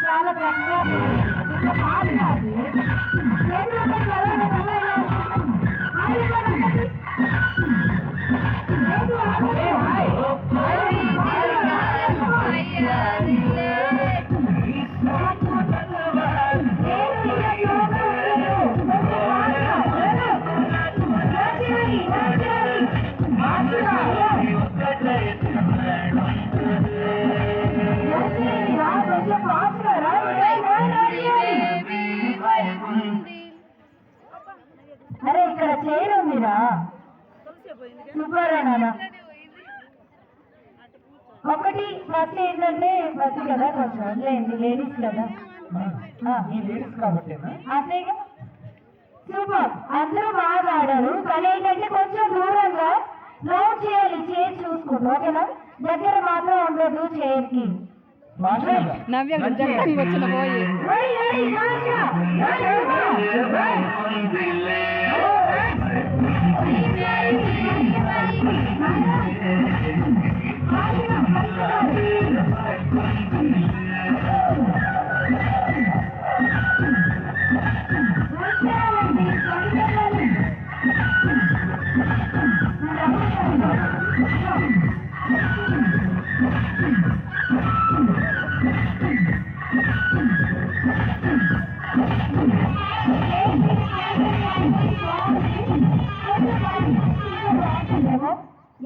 చాలా అరే ఇక్కడ చైర్ ఉందిరా సూపర్. ఒకటి ఫస్ట్ ఏంటంటే ఫస్ట్ కదా కొంచెం లేడీస్ కదా అంతేగా సూపర్. అందరూ బాగా ఆడారు కానీ ఏంటంటే కొంచెం దూరంగా లోడ్ చేయాలి చైర్ చూసుకుంటూ ఓకేనా. దగ్గర మాత్రం ఉండదు చైర్ కి. నవ్య వచ్చిన పోయి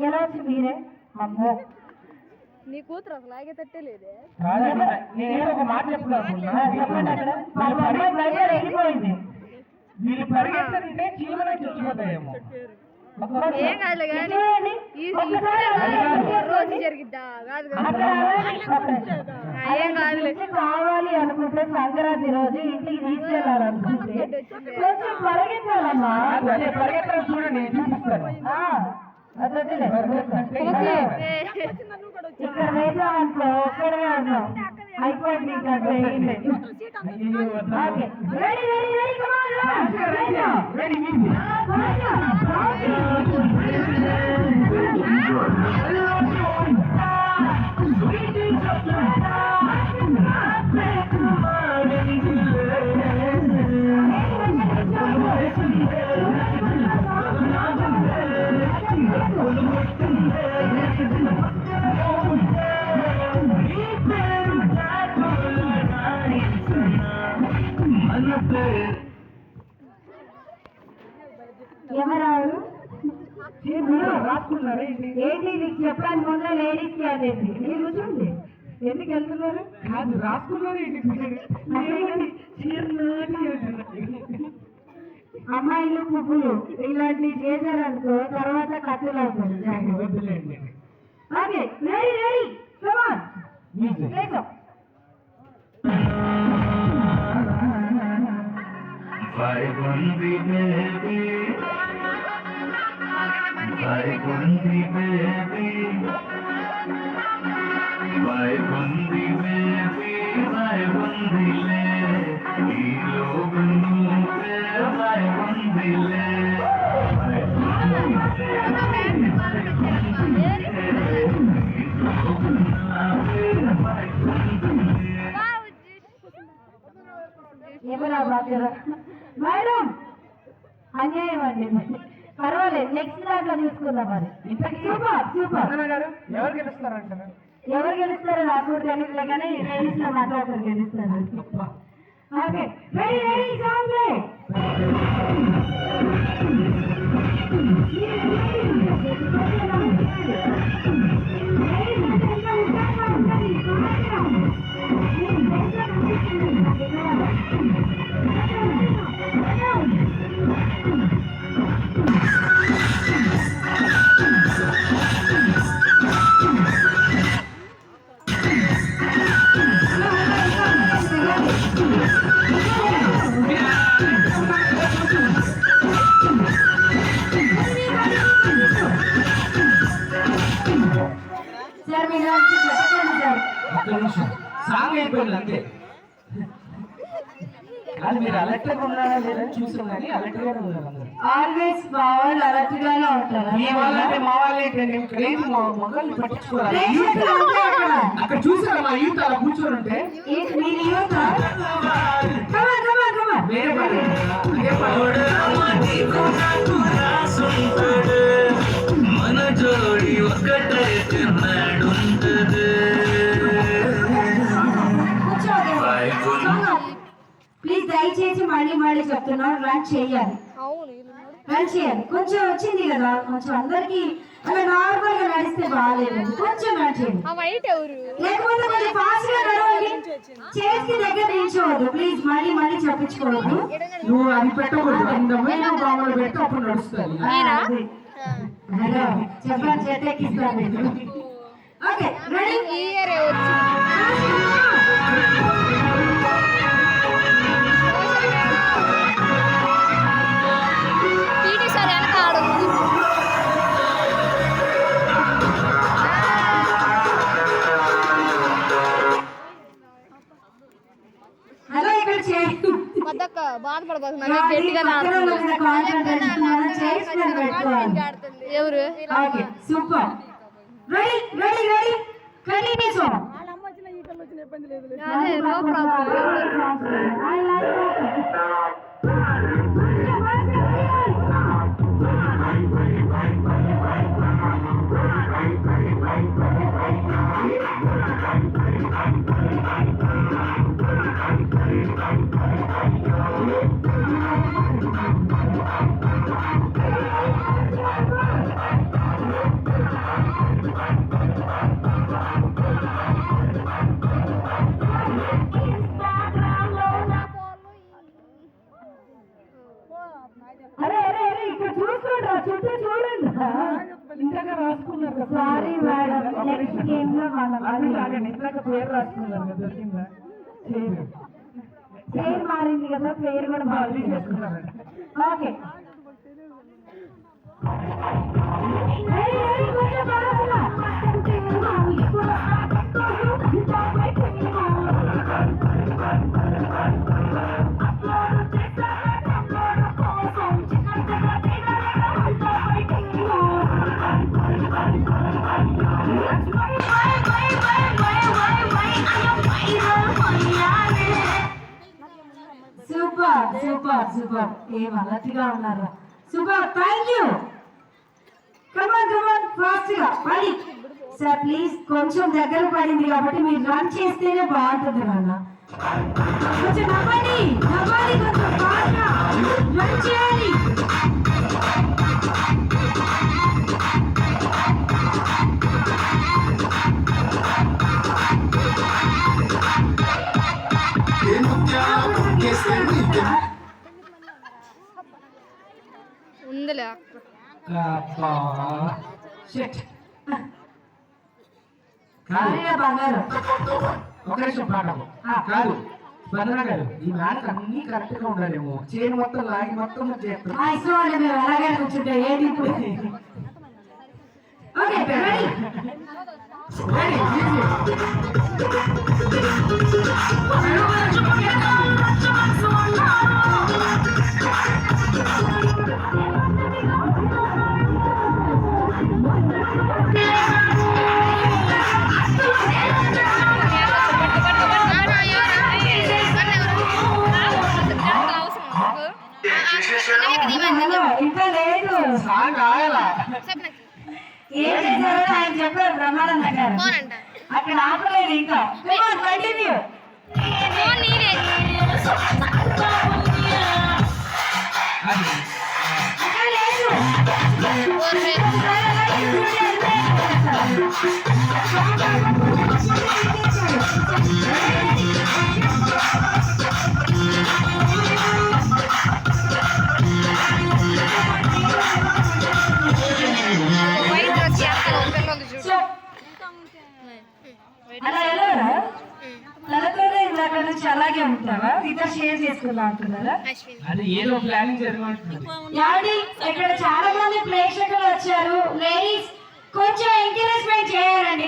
ఎలా వచ్చి మీరే అమ్మో నీ కూతురు అసలు ఆగే తట్టేలేదే. నేను ఒక మాట చెప్తాను. వెళ్ళిపోయింది. వీళ్ళు పరిగెత్తారంటే చీమనే చచ్చిపోతాయేమో. ఏం కాదులే కానీ రోజు జరిగిద్దా కాదు ఏం కాదులే. కావాలి అనుకుంటే సంక్రాంతి రోజు ఇంటికి తీసుకెళ్ళాలనుకుంటే కొంచెం పరిగెత్తాలమ్మా. పరిగెత్తాలి చూడండి చూపిస్తాను. ఇక్కడ వేసామనుకో ఒక్కడే ఉన్నాం అయిపోయింది. ఎవరారు రాసుకున్నారు ఏంటి నీకు చెప్పడానికి ముందు లేడీస్ కి అనేది మీరు కూర్చోండి. ఎందుకు వెళ్తున్నారు? కాదు రాసుకున్నారు అమ్మాయిలు పువ్వులు ఇలాంటివి చేశారనుకో తర్వాత కత్తులు అవుతుంది. Okay ready ready Bye, baby. Bye, baby. Bye, baby. Bye, le. Ee log nu pe bye le. ఎవరా బాధ్యత మేడం? అన్యాయం అండి. పర్వాలేదు నెక్స్ట్ దాంట్లో చూసుకుందాం. మరి సూపర్ సూపర్. ఎవరు గెలుస్తారంటారు? ఎవరు గెలుస్తారో నాకు తెలియదులే కానీ లేడీస్ లో మాత్రం ఒకరు గెలుస్తారు. Okay ready ready song play. Song అయిపోయింది అంతే. అది మీరు అలర్ట్ గా ఉన్నారా లేదని చూసాం కానీ అలర్ట్ గానే ఉన్నారు అందరూ. ఆల్వేస్ మా వాళ్ళు అలర్ట్ గానే ఉంటారు. మీ వాళ్ళంటే మా వాళ్ళే ఏంటంటే ఇక్కడ ఏంటి మా మొక్కల్ని పట్టించుకోవాలి. ప్రేక్షకులు అంతే అక్కడ. అక్కడ చూసారా మా యూత్ అలా కూర్చొని ఉంటే ఏంటి మీరు youth? Come on, come on, come on. వేరే పని అదే పని. మన జోడి ఒకటైతే నాడుంటది. ప్లీజ్ దయచేసి మళ్ళీ మళ్ళీ చెప్తున్నాను, రన్ చేయాలి, అవును రన్ చేయాలి. కొంచెం వచ్చింది కదా, కొంచెం అందరికి అలా నార్మల్ గా నడిస్తే బాగాలేదు, కొంచెం రన్ చేయండి. ఆ వైట్ ఎవరు? లేకపోతే కొంచెం ఫాస్ట్ గా నడవండి, చేతి దగ్గర నిల్చోవద్దు ప్లీజ్, మళ్ళీ మళ్ళీ చెప్పించుకోవద్దు. నువ్వు అది పెట్టకూడదు, అందమైన బామలు పెట్టి అప్పుడు నడుస్తుంది. హలో చెప్పాను, చేతి ఎక్కిస్తాను. Okay ready? ఈ ఇయర్ ఎవరు? పీటీ సార్ వెనక ఆడుంది. హలో ఇక్కడ చేయండి. వద్దక్క బాధపడబోదు, మళ్ళీ గట్టిగా ఎవరు? Okay super, ready ready ready continue so. అదే నో ప్రాబ్లం. అరే అరే అరే ఇక్కడ చూసుకోండి, చుట్టూ చూడండి. ఇందాక రాసుకున్నారు కదా. సారీ మేడం, నెక్స్ట్ గేమ్ లో అది లాగండి. ఇందాక పేరు రాసుకున్నారు కదా, దొరికిందా? పేరు మారింది కదా, పేరు కూడా మారింది. చేసుకున్నారండి. ఓకే రెడీ రెడీ కొంచెం బాగా. సూపర్ సూపర్ సూపర్, ఏం అలర్ట్గా ఉన్నారు. Super, thank you. Come on come on fast గా పడి. సార్ ప్లీజ్ కొంచెం దగ్గర పడింది కాబట్టి మీరు రన్ చేస్తేనే బాగుంటుంది నాన్న. కొంచెం నవ్వండి నవ్వాలి, కొంచెం ఫాస్ట్ గా రన్ చేయాలి. ఉందిలే అబ్బా. Shit. భార్య బంగారం. ఒక నిమిషం పాడము. కాదు స్పందన గారు, ఈ మ్యాథ్స్ అన్ని కరెక్ట్ గా ఉండాలేమో. చైన్ మొత్తం లాగి మొత్తం చేస్తాం. ఇష్టం వాళ్ళు మేము ఎలాగే కూర్చుంటే ఏంటి ఇప్పుడు. ఓకే రెడీ ఇంకా లేదు. సాంగ్ ఆయాలా? ఏం చేశారో ఆయన చెప్పారు బ్రహ్మానంద గారు. అక్కడ ఆపలేదు ఇంకా. కంటిన్యూ. అలా వెళ్ళారా? తనతోనే ఇందాక నుంచి అలాగే ఉంటావా? ఇద్దరు షేర్ చేసుకుందాం అంటున్నారా? అది ఏదో ప్లానింగ్ జరగమంటుంది. యాడి ఇక్కడ చాలా మంది ప్రేక్షకులు వచ్చారు. లేడీస్ కొంచెం ఎంకరేజ్మెంట్ చేయాలండి.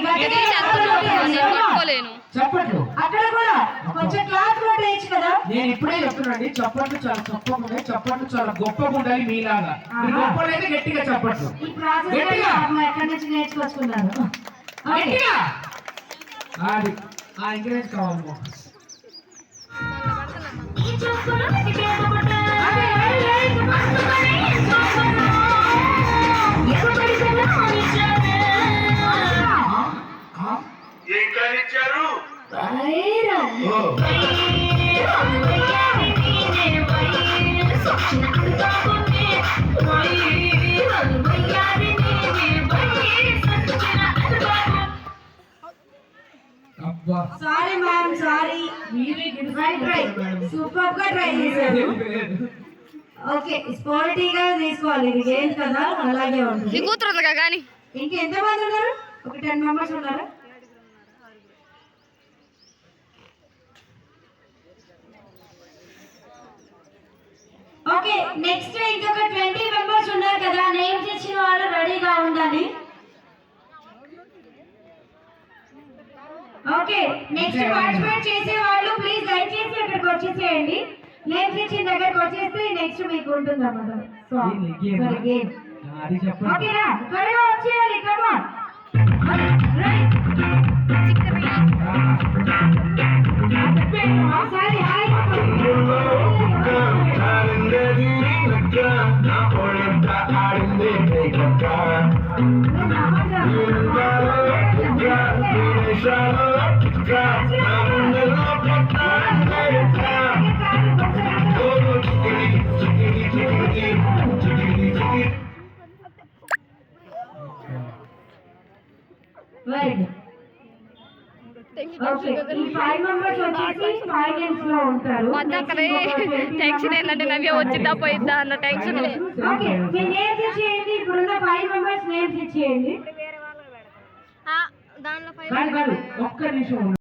పట్టుకోలేను. చెప్పట్లు అక్కడ కూడా కొంచెం క్లాత్ కూడా వేయచ్చు కదా. నేను నేను ఇప్పుడే చెప్తున్నాండి, చప్పట్లు చాలా చప్పకుండా, చప్పట్లు చాలా గొప్పగా ఉండాలి మీలాగా. మీ గొప్పలు అయితే గట్టిగా చప్పట్లు, ఈ ప్రాసెస్ గట్టిగా. ఎక్కడి నుంచి నేర్చుకొచ్చుకున్నారు? గట్టిగా. అది ఎంకరేజ్ కావాలమ్మా. ఏం కానిచ్చారు అబ్బా సారీ మ్యామ్, సారీ. సూపర్ గా ట్రై చేశారు. ఓకే, స్పోర్టీగా తీసుకోవాలి, ఇది గేమ్ కదా, అలాగే నీ ఉంటుంది. కూతురు ఉంది కానీ ఇంకెంతమంది ఉన్నారు? ఒక 10 మెంబర్స్ ఉన్నారు. ఓకే, నెక్స్ట్ ఇంకొక 20 మెంబర్స్ ఉన్నారు కదా, నేమ్స్ ఇచ్చిన వాళ్ళు రెడీగా ఉండాలి. ఓకే, నెక్స్ట్ పార్టిసిపేట్ చేసే వాళ్ళు ప్లీజ్ దయచేసి ఇక్కడికి వచ్చేసేయండి. నేమ్స్ ఇచ్చిన దగ్గరకు వచ్చేస్తే నెక్స్ట్ మీకు ఉంటుంది అన్నమాట. Sorry game. అది చెప్పండి. ఓకేనా, త్వరగా వచ్చేయాలి. కమాన్ sorry hi very good. Okay, ఈ 5 మెంబర్స్ వచ్చేసి ఫైనల్స్ లో ఉంటారు. టెన్షన్ ఏంటంటే నవ్య వచ్చిందా పోయిందా అన్న టెన్షన్ ఓకే, మీ నేమ్స్ ఇచ్చేయండి. ఇప్పుడున్న 5 మెంబర్స్ నేమ్స్ ఇచ్చేయండి. దాంట్లో కాదు, ఒక్క నిమిషం